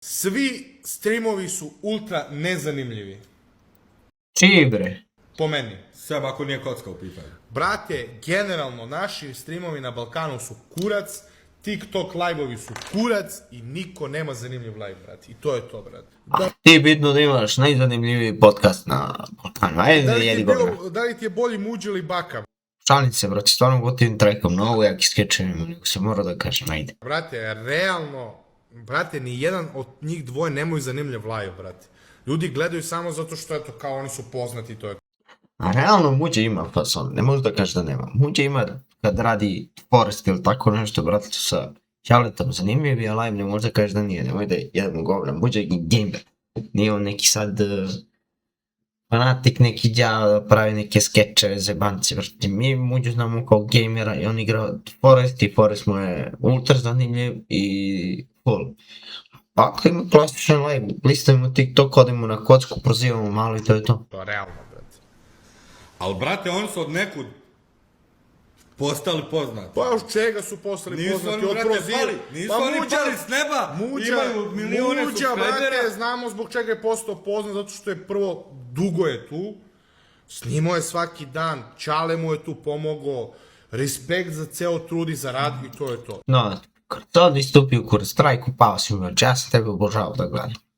Svi streamovi su ultra nezanimljivi. Čiji bre? Po meni. Sve ako nije kocka u pitanju. Brate, generalno naši streamovi na Balkanu su kurac, TikTok live-ovi su kurac i niko nema zanimljiv live, brate. I to je to, brate. Ti je bitno da imaš najzanimljiviji podcast na Balkanu. Ajde, jedi govna. Da li ti je bolji Muđ ili Baka? Šalim se, brate, stvarno gotivim trekom, mnogo jaki skečevima, nego se mora da kažem, ajde. Brate, realno, brate, ni jedan od njih dvoje nemaju zanimljiv live, brate. Ljudi gledaju samo zato što, eto, kao oni su poznati, to je. A realno Muđe ima fason, ne možeš da kažeš da nema. Muđe ima kad radi Forest ili tako nešto, brate, sa Ćaletom zanimljiv, a live ne možeš da kažeš da nije, nemoj da jedemo govora. Muđe je gamer, nije on neki sad fanatik, neki dja pravi neke skečeve, zebanci, brate. Mi Muđu znamo kao gamera i on igra Forest i Forest mu je ultra zanimljiv i full. Pa ako ima klasičan live, listavimo TikTok, odemo na kocku, prozivamo malo i to je to. To je realno, brate. Ali, brate, oni su od nekud postali poznati. Pa od čega su postali Nisu poznati? oni, Od brate, proziva. pali. Nisu oni pali s neba. Imaju milione Muđa, subscribera. brate, znamo zbog čega je postao poznat, zato što je prvo, dugo je tu, snimao je svaki dan, Čale mu je tu pomogao, respekt za ceo trud i za rad i to je to. No, kad sad istupi u Counter Strike, pao si mi oči, ja sam tebe obožavao da gledam.